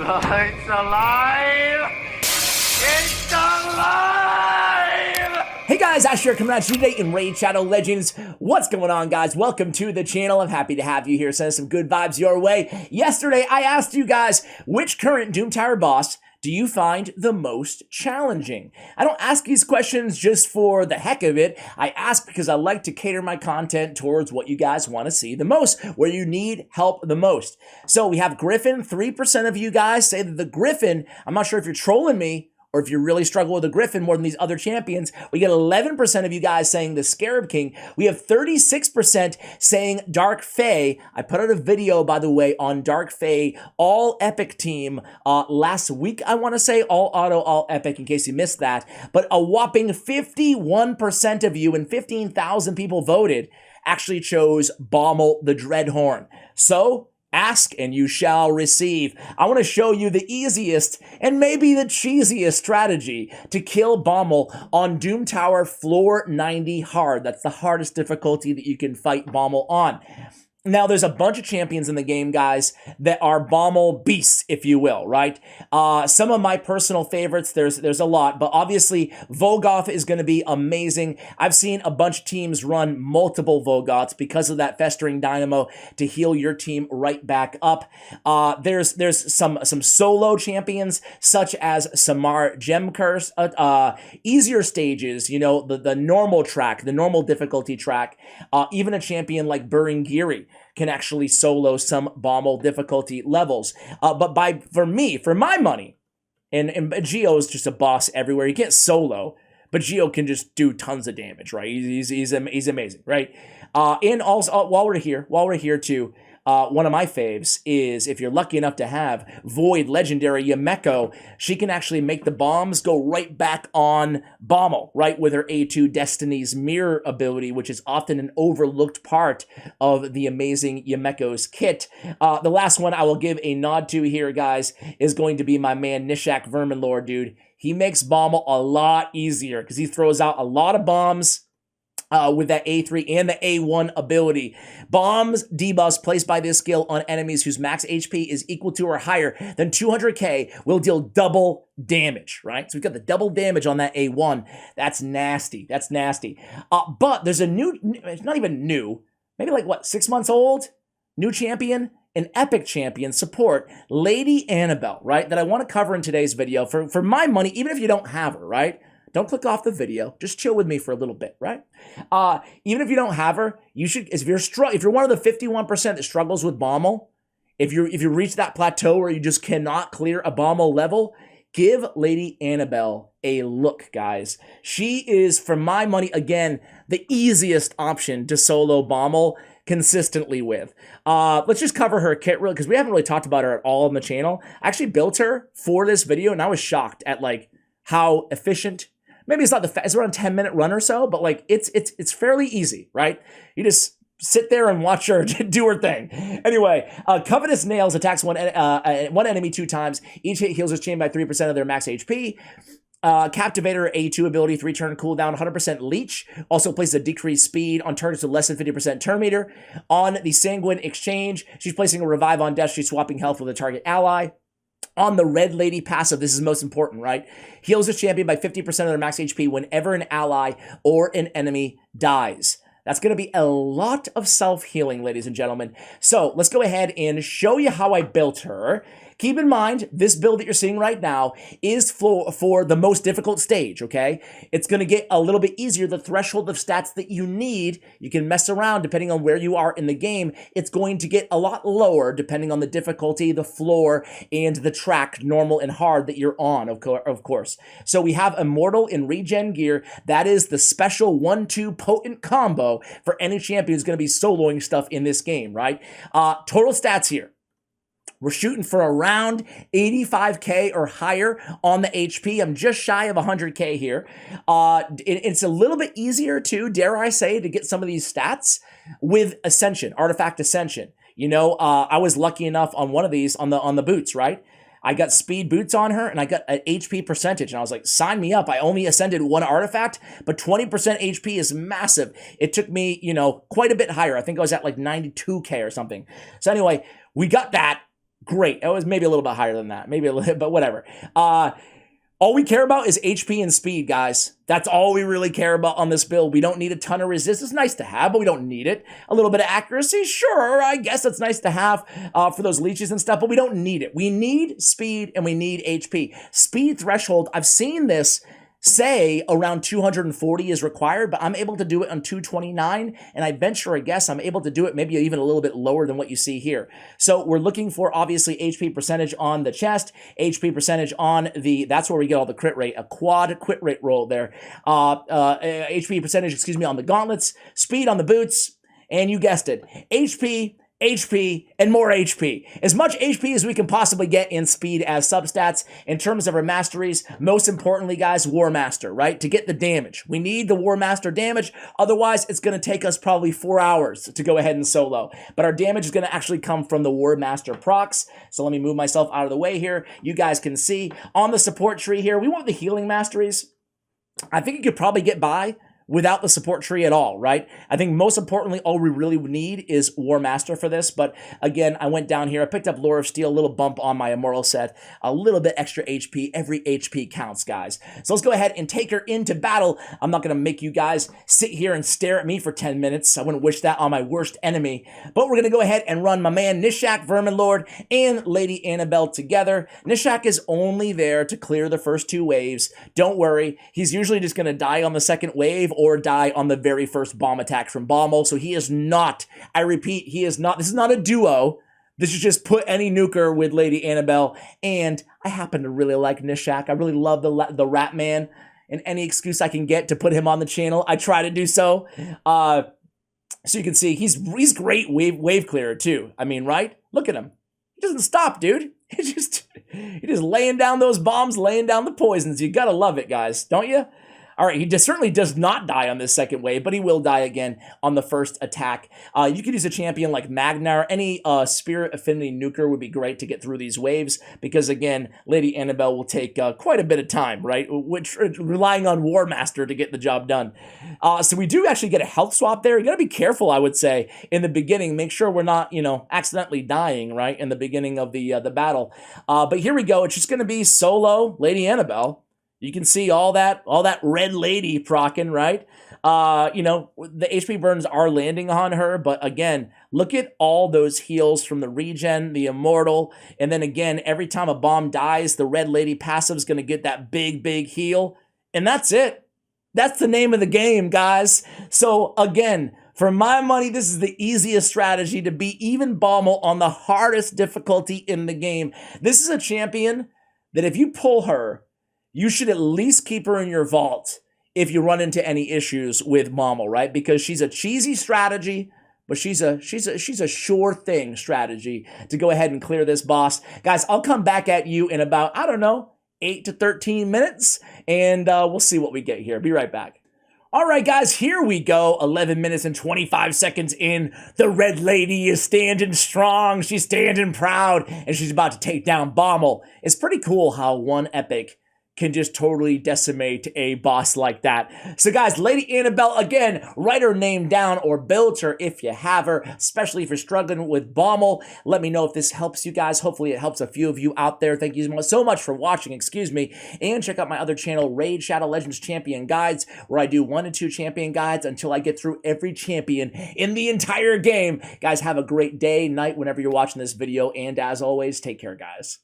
It's alive! It's alive! Hey guys, Ash here coming at you today in Raid Shadow Legends. What's going on, guys? Welcome to the channel. I'm happy to have you here. Send some good vibes your way. Yesterday, I asked you guys, which current Doom Tower boss do you find the most challenging? I don't ask these questions just for the heck of it. I ask because I like to cater my content towards what you guys want to see the most, where you need help the most. So we have Griffin. 3% of you guys say that the Griffin, I'm not sure if you're trolling me, or if you really struggle with the Griffin more than these other champions. We get 11% of you guys saying the Scarab King. We have 36% saying Dark Fae. I put out a video, by the way, on Dark Fae, all epic team last week, I want to say, all auto, all epic, in case you missed that. But a whopping 51% of you and 15,000 people voted actually chose Bommal The Dreadhorn. So, ask and you shall receive. I want to show you the easiest and maybe the cheesiest strategy to kill Bommal on Doom Tower floor 90 hard. That's the hardest difficulty that you can fight Bommal on. Now, there's a bunch of champions in the game, guys, that are Bommal beasts, if you will, right? Some of my personal favorites, there's a lot, but obviously, Volgoth is going to be amazing. I've seen a bunch of teams run multiple Volgoths because of that Festering Dynamo to heal your team right back up. There's some solo champions, such as Samar Gem Curse, easier stages, you know, the normal track, the normal difficulty track, even a champion like Burringiri can actually solo some Bommal difficulty levels. But for my money, and Geo is just a boss everywhere. He can't solo, but Geo can just do tons of damage, right? He's amazing, right? And also, while we're here too, one of my faves is, if you're lucky enough to have Void Legendary Yumeko, she can actually make the bombs go right back on Bommal, right, with her A2 Destiny's Mirror ability, which is often an overlooked part of the amazing Yumeko's kit. The last one I will give a nod to here, guys, is going to be my man Nishak Verminlord, dude. He makes Bommal a lot easier because he throws out a lot of bombs with that A3 and the A1 ability. Bombs debuffs placed by this skill on enemies whose max HP is equal to or higher than 200k will deal double damage, right? So we've got the double damage on that A1. That's nasty. That's nasty. But there's a new, it's not even new, maybe like, what, 6 months old? New champion? An epic champion support, Lady Annabelle, right? That I want to cover in today's video. For my money, even if you don't have her, right? Don't click off the video. Just chill with me for a little bit, right? Even if you don't have her, you should. If you're one of the 51% that struggles with Bommal, if you reach that plateau where you just cannot clear a Bommal level, give Lady Annabelle a look, guys. She is, for my money, again, the easiest option to solo Bommal consistently with. Let's just cover her kit real, because we haven't really talked about her at all on the channel. I actually built her for this video, and I was shocked at like how efficient. Maybe it's not it's around a 10-minute run or so, but like it's fairly easy, right? You just sit there and watch her do her thing. Anyway, Covetous Nails attacks one enemy 2 times. Each hit heals his chain by 3% of their max HP. Captivator A2 ability, 3-turn cooldown, 100% leech. Also places a decreased speed on targets with less than 50% turn meter. On the Sanguine Exchange, she's placing a revive on death. She's swapping health with a target ally. On the Red Lady passive, this is most important, right? Heals the champion by 50% of their max HP whenever an ally or an enemy dies. That's going to be a lot of self-healing, ladies and gentlemen. So let's go ahead and show you how I built her. Keep in mind, this build that you're seeing right now is for the most difficult stage, okay? It's going to get a little bit easier. The threshold of stats that you need, you can mess around depending on where you are in the game. It's going to get a lot lower depending on the difficulty, the floor, and the track, normal and hard, that you're on, of course. So we have Immortal in regen gear. That is the special 1-2 potent combo for any champion who's going to be soloing stuff in this game, right? Total stats here. We're shooting for around 85k or higher on the HP. I'm just shy of 100k here. It's a little bit easier too, dare I say, to get some of these stats with Ascension, Artifact Ascension. You know, I was lucky enough on one of these on the boots, right? I got speed boots on her, and I got an HP percentage, and I was like, sign me up. I only ascended 1 artifact, but 20% HP is massive. It took me, you know, quite a bit higher. I think I was at like 92k or something. So anyway, we got that. Great. It was maybe a little bit higher than that. Maybe a little, but whatever. All we care about is HP and speed, guys. That's all we really care about on this build. We don't need a ton of resist. It's nice to have, but we don't need it. A little bit of accuracy, sure, I guess that's nice to have for those leeches and stuff, but we don't need it. We need speed and we need HP. Speed threshold, I've seen this say around 240 is required, but I'm able to do it on 229, and I venture a guess I'm able to do it maybe even a little bit lower than what you see here. So we're looking for, obviously, HP percentage on the chest, HP percentage on the, that's where we get all the crit rate, a quad crit rate roll there, HP percentage, excuse me, on the gauntlets, speed on the boots, and you guessed it, HP, and more HP. As much HP as we can possibly get in speed as substats. In terms of our masteries, most importantly, guys, War Master, right? To get the damage. We need the War Master damage, otherwise it's going to take us probably 4 hours to go ahead and solo. But our damage is going to actually come from the War Master procs. So let me move myself out of the way here. You guys can see on the support tree here, we want the healing masteries. I think you could probably get by without the support tree at all, right? I think most importantly, all we really need is War Master for this. But again, I went down here, I picked up Lore of Steel, a little bump on my Immortal set, a little bit extra HP. Every HP counts, guys. So let's go ahead and take her into battle. I'm not gonna make you guys sit here and stare at me for 10 minutes. I wouldn't wish that on my worst enemy. But we're gonna go ahead and run my man Nishak, Vermin Lord, and Lady Annabelle together. Nishak is only there to clear the first 2 waves. Don't worry, he's usually just gonna die on the second wave or die on the very first bomb attack from Bommal. So he is not, I repeat, he is not, this is not a duo. This is just put any nuker with Lady Annabelle. And I happen to really like Nishak. I really love the Rat Man. And any excuse I can get to put him on the channel, I try to do so. So you can see he's great wave clearer too. I mean, right? Look at him. He doesn't stop, dude. He's just laying down those bombs, laying down the poisons. You gotta love it, guys, don't you? All right, he certainly does not die on this second wave, but he will die again on the first attack. You could use a champion like Magnar. Any Spirit Affinity Nuker would be great to get through these waves, because again, Lady Annabelle will take quite a bit of time, right? Which relying on War Master to get the job done. So we do actually get a health swap there. You gotta be careful, I would say, in the beginning. Make sure we're not, accidentally dying, right, in the beginning of the battle. But here we go. It's just gonna be solo Lady Annabelle. You can see all that red lady procking, right? The HP burns are landing on her, but again, look at all those heals from the regen, the immortal, and then again, every time a bomb dies, the red lady passive is going to get that big heal, and that's it. That's the name of the game, guys. So again, for my money, this is the easiest strategy to beat even Bommal on the hardest difficulty in the game. This is a champion that if you pull her, you should at least keep her in your vault if you run into any issues with Bommal, right? Because she's a cheesy strategy, but she's a sure thing strategy to go ahead and clear this boss. Guys, I'll come back at you in about, 8 to 13 minutes, and we'll see what we get here. Be right back. All right, guys, here we go. 11 minutes and 25 seconds in. The Red Lady is standing strong. She's standing proud, and she's about to take down Bommal. It's pretty cool how one epic can just totally decimate a boss like that. So guys, Lady Annabelle, again, write her name down or build her if you have her, especially if you're struggling with Bommal. Let me know if this helps you guys. Hopefully it helps a few of you out there. Thank you so much for watching, and check out my other channel, Raid Shadow Legends Champion Guides, where I do 1 and 2 champion guides until I get through every champion in the entire game. Guys, have a great day, night, whenever you're watching this video, and as always, take care, guys.